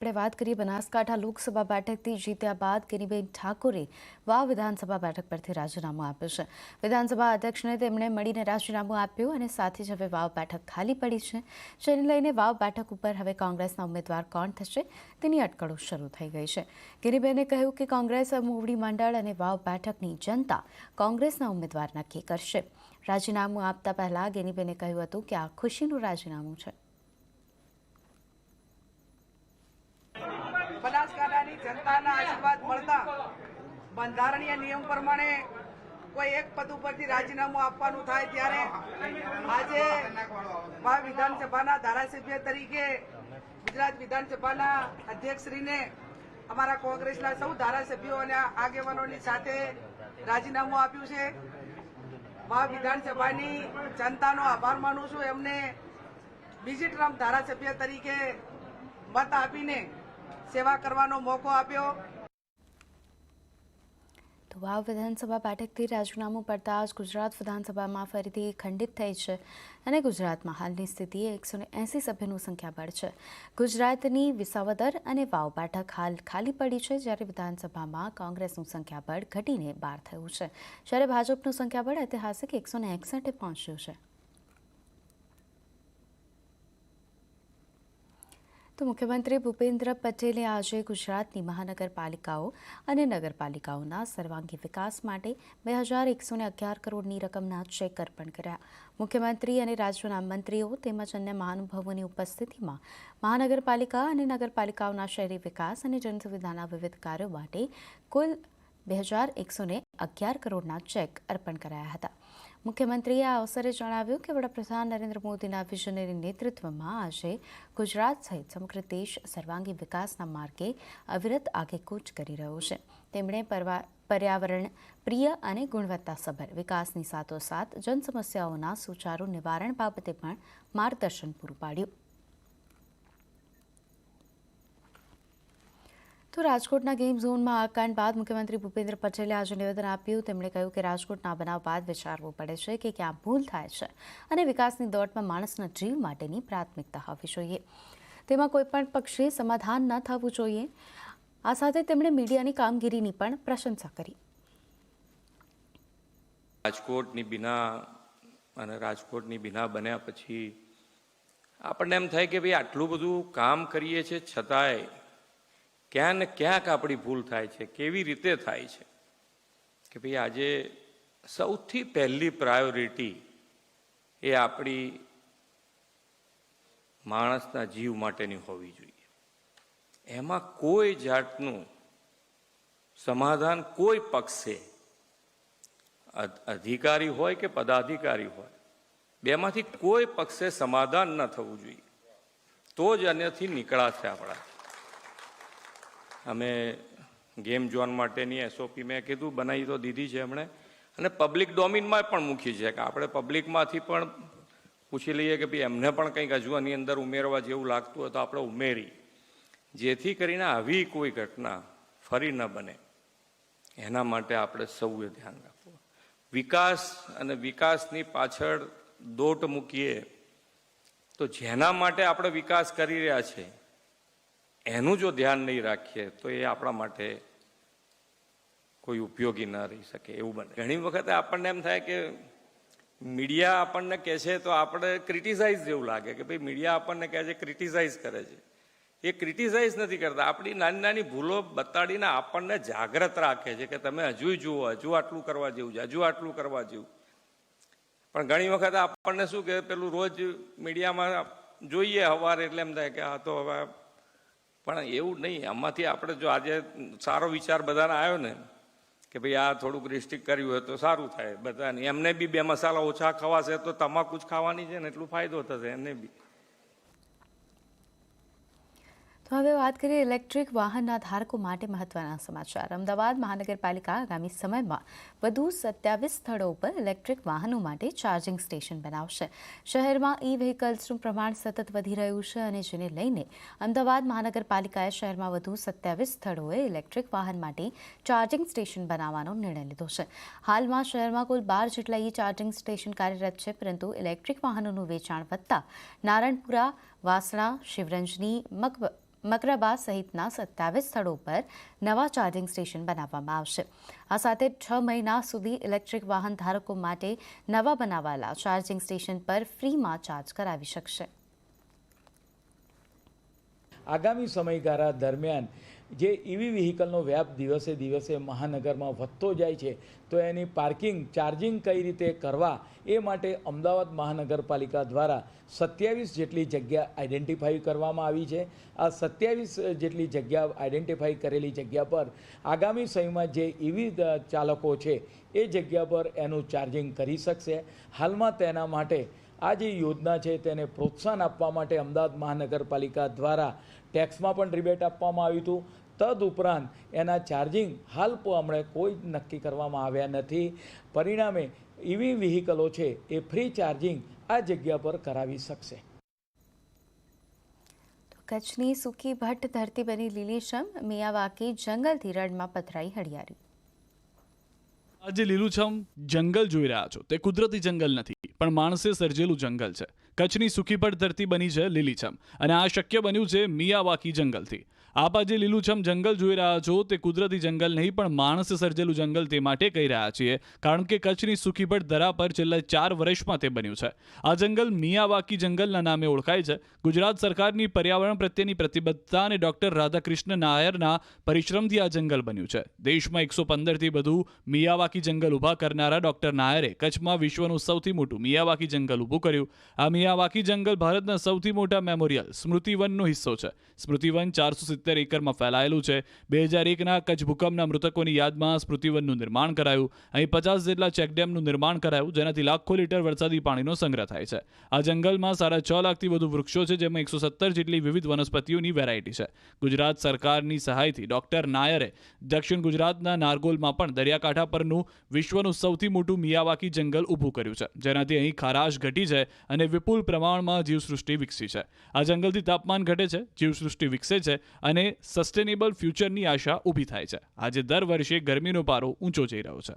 આપણે વાત કરીએ બનાસકાંઠા લોકસભા બેઠકથી જીત્યા બાદ ગેનીબેન ઠાકોરે વાવ વિધાનસભા બેઠક પરથી રાજીનામું આપ્યું છે. વિધાનસભા અધ્યક્ષને તેમણે મળીને રાજીનામું આપ્યું અને સાથે જ હવે વાવ બેઠક ખાલી પડી છે, જેને લઈને વાવ બેઠક ઉપર હવે કોંગ્રેસના ઉમેદવાર કોણ થશે તેની અટકળો શરૂ થઈ ગઈ છે. ગેનીબેને કહ્યું કે કોંગ્રેસ મોવડી મંડળ અને વાવ બેઠકની જનતા કોંગ્રેસના ઉમેદવાર નક્કી કરશે. રાજીનામું આપતા પહેલા ગેનીબેને કહ્યું હતું કે આ ખુશીનું રાજીનામું છે. બનાસકાંઠાની જનતાના આશીર્વાદ મળતા બંધારણીય નિયમ પ્રમાણે કોઈ એક પદ ઉપરથી રાજીનામું આપવાનું થાય ત્યારે આજે વાવ વિધાનસભાના ધારાસભ્ય તરીકે ગુજરાત વિધાનસભાના અધ્યક્ષશ્રીને અમારા કોંગ્રેસના સૌ ધારાસભ્યો અને આગેવાનોની સાથે રાજીનામું આપ્યું છે. વાવ વિધાનસભાની જનતાનો આભાર માનું છું. એમને બીજી ટર્મ ધારાસભ્ય તરીકે મત આપીને સેવા કરવાનો મોકો આપ્યો. તો વાવ વિધાનસભા બેઠકથી રાજીનામું પડતા જ ગુજરાત વિધાનસભામાં ફરીથી ખંડિત થઈ છે અને ગુજરાતમાં હાલની સ્થિતિએ 180 સભ્યોનું સંખ્યાબળ છે. ગુજરાતની વિસાવદર અને વાવ બેઠક હાલ ખાલી પડી છે, જ્યારે વિધાનસભામાં કોંગ્રેસનું સંખ્યાબળ ઘટીને 12 થયું છે, જ્યારે ભાજપનું સંખ્યાબળ ઐતિહાસિક 161 પહોંચ્યું છે. તો મુખ્યમંત્રી ભૂપેન્દ્ર પટેલે આજે ગુજરાતની મહાનગરપાલિકાઓ અને નગરપાલિકાઓના સર્વાંગી વિકાસ માટે 2111 કરોડની રકમના ચેક અર્પણ કર્યા. મુખ્યમંત્રી અને રાજ્યના મંત્રીઓ તેમજ અન્ય મહાનુભાવોની ઉપસ્થિતિમાં મહાનગરપાલિકા અને નગરપાલિકાઓના શહેરી વિકાસ અને જનસુવિધાના વિવિધ કાર્યો માટે કુલ 2111 કરોડના ચેક અર્પણ કરાયા હતા. મુખ્યમંત્રીએ આ અવસરે જણાવ્યું કે વડાપ્રધાન નરેન્દ્ર મોદીના વિઝનરી નેતૃત્વમાં આજે ગુજરાત સહિત સમગ્ર દેશ સર્વાંગી વિકાસના માર્ગે અવિરત આગેકૂચ કરી રહ્યો છે. તેમણે પર્યાવરણ પ્રિય અને ગુણવત્તાસભર વિકાસની સાથોસાથ જનસમસ્યાઓના સુચારુ નિવારણ બાબતે પણ માર્ગદર્શન પૂરું પાડ્યું. તો રાજકોટના ગેમ ઝોનમાં આ કાંડ બાદ મુખ્યમંત્રી ભૂપેન્દ્ર પટેલે આજે નિવેદન આપ્યું. તેમણે કહ્યું કે રાજકોટના બનાવ બાદ વિચારવું પડે છે કે ક્યાં ભૂલ થાય છે અને વિકાસની દોડમાં માણસના જીવ માટેની પ્રાથમિકતા હોવી જોઈએ. તેમાં કોઈપણ પક્ષે સમાધાન ન થવું જોઈએ. આ સાથે તેમણે મીડિયાની કામગીરીની પણ પ્રશંસા કરી. રાજકોટની બીના બન્યા પછી આપણને એમ થાય કે ભાઈ આટલું બધું કામ કરીએ છીએ છતાંય ક્યાં ને ક્યાંક આપણી ભૂલ થાય છે. કેવી રીતે થાય છે કે ભાઈ આજે સૌથી પહેલી પ્રાયોરિટી એ આપણી માણસના જીવ માટેની હોવી જોઈએ. એમાં કોઈ જાતનું સમાધાન કોઈ પક્ષે, અધિકારી હોય કે પદાધિકારી હોય, બેમાંથી કોઈ પક્ષે સમાધાન ન થવું જોઈએ. તો જ આનાથી નીકળાશે આપણા. અમે ગેમ ઝોન માટેની SOP મેં કીધું બનાવી તો દીધી છે એમણે, અને પબ્લિક ડોમિનમાં પણ મૂકી છે કે આપણે પબ્લિકમાંથી પણ પૂછી લઈએ કે ભાઈ એમને પણ કંઈક હજુ આની અંદર ઉમેરવા જેવું લાગતું હોય તો આપણે ઉમેરી, જેથી કરીને આવી કોઈ ઘટના ફરી ન બને એના માટે આપણે સૌએ ધ્યાન રાખવું. વિકાસ અને વિકાસની પાછળ દોટ મૂકીએ તો જેના માટે આપણે વિકાસ કરી રહ્યા છીએ એનું જો ધ્યાન નહીં રાખીએ તો એ આપણા માટે કોઈ ઉપયોગી ન રહી શકે એવું બને. ઘણી વખતે આપણને એમ થાય કે મીડિયા આપણને કહે છે તો આપણે ક્રિટિસાઇઝ જેવું લાગે કે ભાઈ મીડિયા આપણને કહે છે, ક્રિટિસાઇઝ કરે છે. એ ક્રિટિસાઇઝ નથી કરતા, આપણી નાની નાની ભૂલો બતાડીને આપણને જાગ્રત રાખે છે કે તમે હજુ જુઓ, હજુ આટલું કરવા જેવું છે, હજુ આટલું કરવા જેવું. પણ ઘણી વખત આપણને શું કે પેલું રોજ મીડિયામાં જોઈએ સવારે એટલે એમ થાય કે આ તો હવે, પણ એવું નહીં. આમાંથી આપણે જો આજે સારો વિચાર બધાને આવ્યો ને કે ભાઈ આ થોડુંક રિસ્ટ્રિક્ટ કર્યું હોય તો સારું થાય બધાને. એમને બી 2 મસાલા ઓછા ખવાશે તો તમાકુ જ ખાવાની છે ને, એટલું ફાયદો થશે એમને બી. તો હવે વાત કરીએ ઇલેક્ટ્રિક વાહનના ધારકો માટે મહત્વના સમાચાર. અમદાવાદ મહાનગરપાલિકા આગામી સમયમાં વધુ 27 સ્થળો ઉપર ઇલેક્ટ્રિક વાહનો માટે ચાર્જિંગ સ્ટેશન બનાવશે. શહેરમાં વ્હીકલ્સનું પ્રમાણ સતત વધી રહ્યું છે અને જેને લઈને અમદાવાદ મહાનગરપાલિકાએ શહેરમાં વધુ 27 સ્થળોએ ઇલેક્ટ્રિક વાહન માટે ચાર્જિંગ સ્ટેશન બનાવવાનો નિર્ણય લીધો છે. હાલમાં શહેરમાં કુલ 12 જેટલા ચાર્જિંગ સ્ટેશન કાર્યરત છે, પરંતુ ઇલેક્ટ્રિક વાહનોનું વેચાણ વધતા નારણપુરા, વાસણા, શિવરંજની, મકરાબા સહિતના 27 સ્થળો પર નવા ચાર્જિંગ સ્ટેશન બનાવવામાં આવશે. આ સાથે 6 મહિના સુધી ઇલેક્ટ્રિક વાહન ધારકો માટે નવા બનાવાયેલા ચાર્જિંગ સ્ટેશન પર ફ્રીમાં ચાર્જ કરાવી શકશે. આગામી સમયગાળા દરમિયાન જે ઈવી વ્હીકલનો વ્યાપ દિવસે દિવસે મહાનગરમાં વધતો જાય છે, તો એની પાર્કિંગ ચાર્જિંગ કઈ રીતે કરવા એ માટે અમદાવાદ મહાનગરપાલિકા દ્વારા 27 જેટલી જગ્યા આઈડેન્ટિફાઈ કરવામાં આવી છે. આ 27 જેટલી જગ્યા આઈડેન્ટિફાઈ કરેલી જગ્યા પર આગામી સમયમાં જે ઈવી ચાલકો છે એ જગ્યા પર એનું ચાર્જિંગ કરી શકશે. હાલમાં તેના માટે આ જે યોજના છે તેને પ્રોત્સાહન આપવા માટે અમદાવાદ મહાનગરપાલિકા દ્વારા ટેક્સમાં પણ રિબેટ આપવામાં આવ્યું હતું. તદુપરાંત એના ચાર્જિંગ હાલ હમણાં કોઈ નક્કી કરવામાં આવ્યા નથી. પરિણામે ઈવી વ્હીકલો છે એ ફ્રી ચાર્જિંગ આ જગ્યા પર કરાવી શકશે. કચ્છની સૂકી ભટ્ટ ધરતી બની લીલીછમ, મિયાવાકી જંગલથી રણમાં પથરાઈ હરિયાળી. આ જે લીલુંછમ જંગલ જોઈ રહ્યા છો તે કુદરતી જંગલ નથી, પણ માણસે સર્જેલું જંગલ છે. કચ્છની સૂકીભટ ધરતી બની છે લીલીછમ, અને આ શક્ય બન્યું છે મિયાવાકી જંગલથી. આપ આ જે લીલુંછમ જંગલ જોઈ રહ્યા છો તે કુદરતી જંગલ નહીં, પણ માણસે સર્જેલું જંગલ તે માટે કહી રહ્યા છીએ, કારણ કે કચ્છની સૂકીભટ ધરા પર છેલ્લા 4 વર્ષમાં તે બન્યું છે. આ જંગલ મિયાવાકી જંગલના નામે ઓળખાય છે. ગુજરાત સરકારની પર્યાવરણ પ્રત્યેની પ્રતિબદ્ધતા અને ડોક્ટર રાધાકૃષ્ણ નાયરના પરિશ્રમથી આ જંગલ બન્યું છે. દેશમાં 115થી વધુ મિયાવાકી જંગલ ઊભા કરનારા ડોક્ટર નાયરે કચ્છમાં વિશ્વનું સૌથી મોટું મિયાવાકી જંગલ ઊભું કર્યું. આ મિયાવાકી જંગલ ભારતના સૌથી મોટા મેમોરિયલ સ્મૃતિવનનો હિસ્સો છે. સ્મૃતિવન 470 એકરમાં ફેલાયેલું છે. 2001ના કચ્છ ભૂકંપના મૃતકોની યાદમાં સ્મૃતિવનનું નિર્માણ કરાયું. અહીં 50 જેટલા ચેકડેમનું નિર્માણ કરાયું, જેનાથી લાખો લીટર વરસાદી પાણીનો સંગ્રહ થાય છે. આ જંગલમાં 6.5 લાખથી વધુ વૃક્ષો છે, જેમાં 117 જેટલી વિવિધ વનસ્પતિઓની વેરાયટી છે. ગુજરાત સરકારની સહાયથી ડોક્ટર નાયરે દક્ષિણ ગુજરાતના નારગોલમાં પણ દરિયાકાંઠા પરનું વિશ્વનું સૌથી મોટું મિયાવાકી જંગલ ઊભું કર્યું છે, જેનાથી અહીં ખારાશ ઘટી છે અને વિપુલ પ્રમાણમાં જીવસૃષ્ટિ વિકસી છે. આ જંગલથી તાપમાન ઘટે છે, જીવસૃષ્ટિ વિકસે છે અને સસ્ટેનેબલ ફ્યુચરની આશા ઊભી થાય છે. આજે દર વર્ષે ગરમીનો પારો ઊંચો જઈ રહ્યો છે.